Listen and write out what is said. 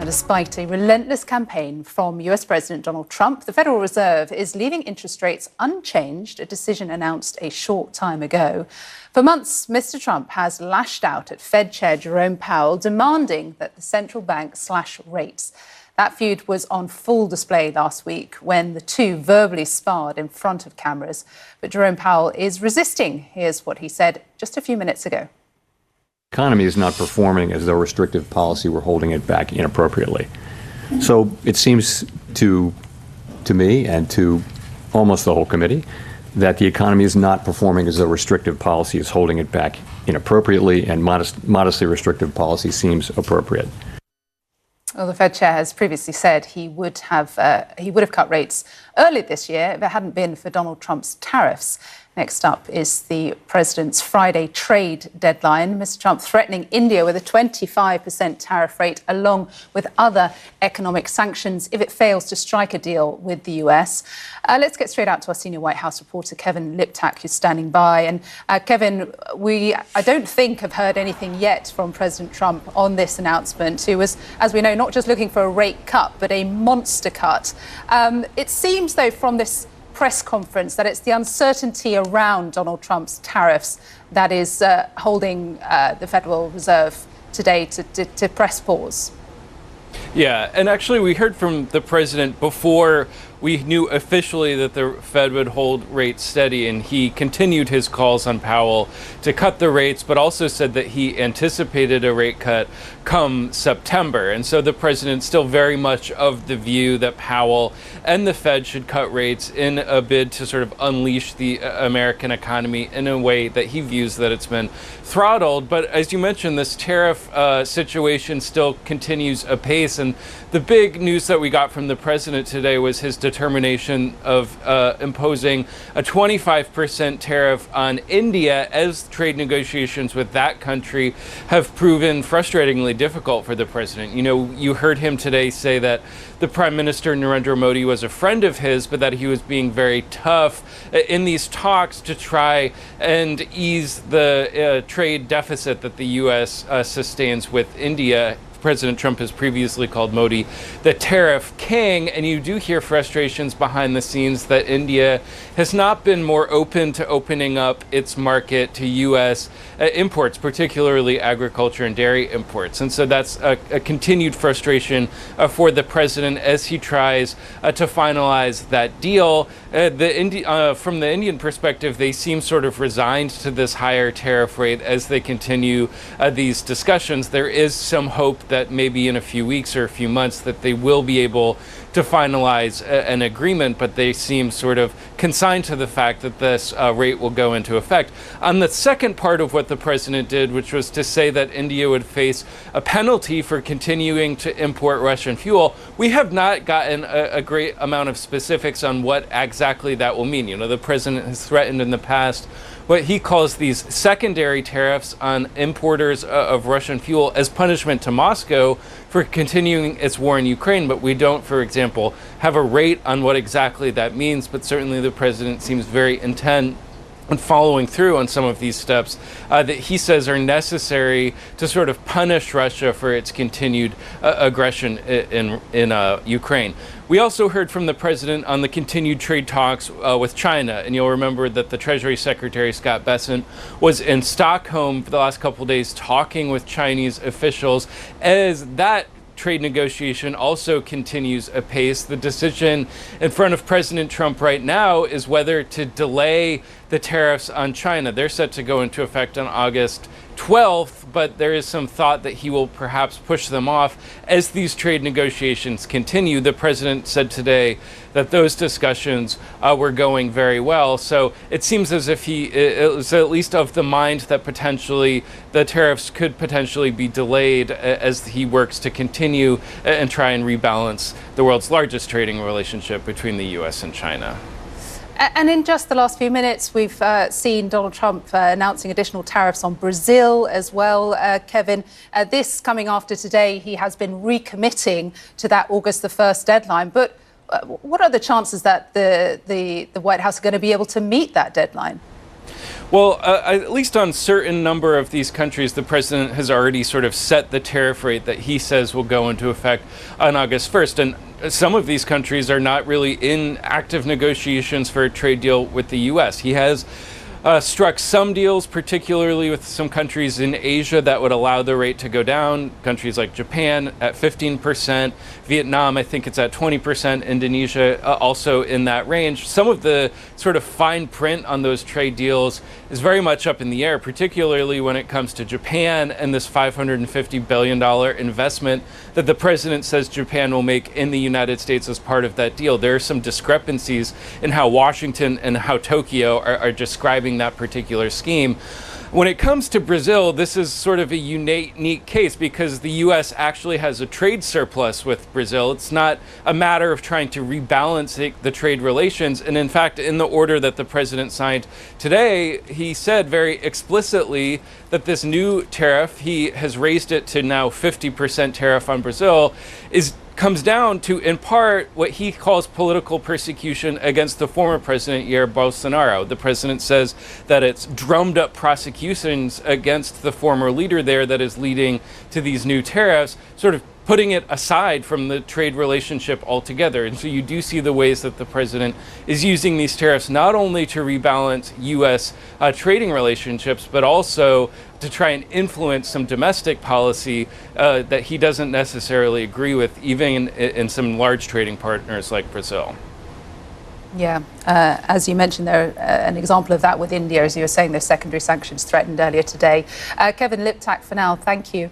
Despite a relentless campaign from US President Donald Trump, the Federal Reserve is leaving interest rates unchanged, a decision announced a short time ago. For months, Mr. Trump has lashed out at Fed Chair Jerome Powell, demanding that the central bank slash rates. That feud was on full display last week when the two verbally sparred in front of cameras. But Jerome Powell is resisting. Here's what he said just a few minutes ago. The economy is not performing as though restrictive policy were holding it back inappropriately. So it seems to me and to almost the whole committee that the economy is not performing as though restrictive policy is holding it back inappropriately, and modestly restrictive policy seems appropriate. Well, the Fed chair has previously said he would have cut rates early this year if it hadn't been for Donald Trump's tariffs. Next up is the president's Friday trade deadline. Mr. Trump threatening India with a 25% tariff rate, along with other economic sanctions if it fails to strike a deal with the US. Let's get straight out to our senior White House reporter, Kevin Liptak, who's standing by. And Kevin, I don't think have heard anything yet from President Trump on this announcement, who was, as we know, not just looking for a rate cut, but a monster cut. It seems, though, from this press conference that it's the uncertainty around Donald Trump's tariffs that is holding the Federal Reserve today to press pause. Yeah, and actually we heard from the president before we knew officially that the Fed would hold rates steady, and he continued his calls on Powell to cut the rates, but also said that he anticipated a rate cut come September. And so the president's still very much of the view that Powell and the Fed should cut rates in a bid to sort of unleash the American economy in a way that he views that it's been throttled. But as you mentioned, this tariff situation still continues apace, and the big news that we got from the president today was his determination of imposing a 25% tariff on India, as trade negotiations with that country have proven frustratingly difficult for the president. You know, you heard him today say that the Prime Minister Narendra Modi was a friend of his, but that he was being very tough in these talks to try and ease the trade deficit that the U.S. sustains with India. President Trump has previously called Modi the tariff king, and you do hear frustrations behind the scenes that India has not been more open to opening up its market to U.S. Imports, particularly agriculture and dairy imports. And so that's a continued frustration for the president as he tries to finalize that deal. From the Indian perspective, they seem sort of resigned to this higher tariff rate as they continue these discussions. There is some hope that maybe in a few weeks or a few months that they will be able to finalize an agreement, but they seem sort of consigned to the fact that this rate will go into effect. On the second part of what the president did, which was to say that India would face a penalty for continuing to import Russian fuel, we have not gotten a great amount of specifics on what exactly that will mean. You know, the president has threatened in the past what he calls these secondary tariffs on importers of Russian fuel as punishment to Moscow for continuing its war in Ukraine. But we don't, for example, have a rate on what exactly that means. But certainly the president seems very intent on following through on some of these steps that he says are necessary to sort of punish Russia for its continued aggression in Ukraine. We also heard from the president on the continued trade talks with China, and you'll remember that the Treasury Secretary Scott Bessent was in Stockholm for the last couple of days talking with Chinese officials as that trade negotiation also continues apace. The decision in front of President Trump right now is whether to delay the tariffs on China. They're set to go into effect on August 12th, but there is some thought that he will perhaps push them off as these trade negotiations continue. The president said today that those discussions were going very well. So it seems as if he is at least of the mind that potentially the tariffs could potentially be delayed as he works to continue and try and rebalance the world's largest trading relationship between the U.S. and China. And in just the last few minutes, we've seen Donald Trump announcing additional tariffs on Brazil as well. Kevin, this coming after today, he has been recommitting to that August the 1st deadline. But what are the chances that the White House are going to be able to meet that deadline? Well, at least on certain number of these countries, the president has already sort of set the tariff rate that he says will go into effect on August 1st. And some of these countries are not really in active negotiations for a trade deal with the U.S. He has struck some deals, particularly with some countries in Asia, that would allow the rate to go down. Countries like Japan at 15%, Vietnam, I think it's at 20%, Indonesia also in that range. Some of the sort of fine print on those trade deals is very much up in the air, particularly when it comes to Japan and this $550 billion investment that the president says Japan will make in the United States as part of that deal. There are some discrepancies in how Washington and how Tokyo are describing that particular scheme. When it comes to Brazil, this is sort of a unique case because the U.S. actually has a trade surplus with Brazil. It's not a matter of trying to rebalance the trade relations. And in fact, in the order that the president signed today, he said very explicitly that this new tariff, he has raised it to now 50% tariff on Brazil, comes down to, in part, what he calls political persecution against the former president, Jair Bolsonaro. The president says that it's drummed up prosecutions against the former leader there that is leading to these new tariffs, sort of putting it aside from the trade relationship altogether. And so you do see the ways that the president is using these tariffs not only to rebalance U.S. Trading relationships, but also to try and influence some domestic policy that he doesn't necessarily agree with, even in some large trading partners like Brazil. Yeah, as you mentioned there, an example of that with India, as you were saying, those secondary sanctions threatened earlier today. Kevin Liptak, for now, thank you.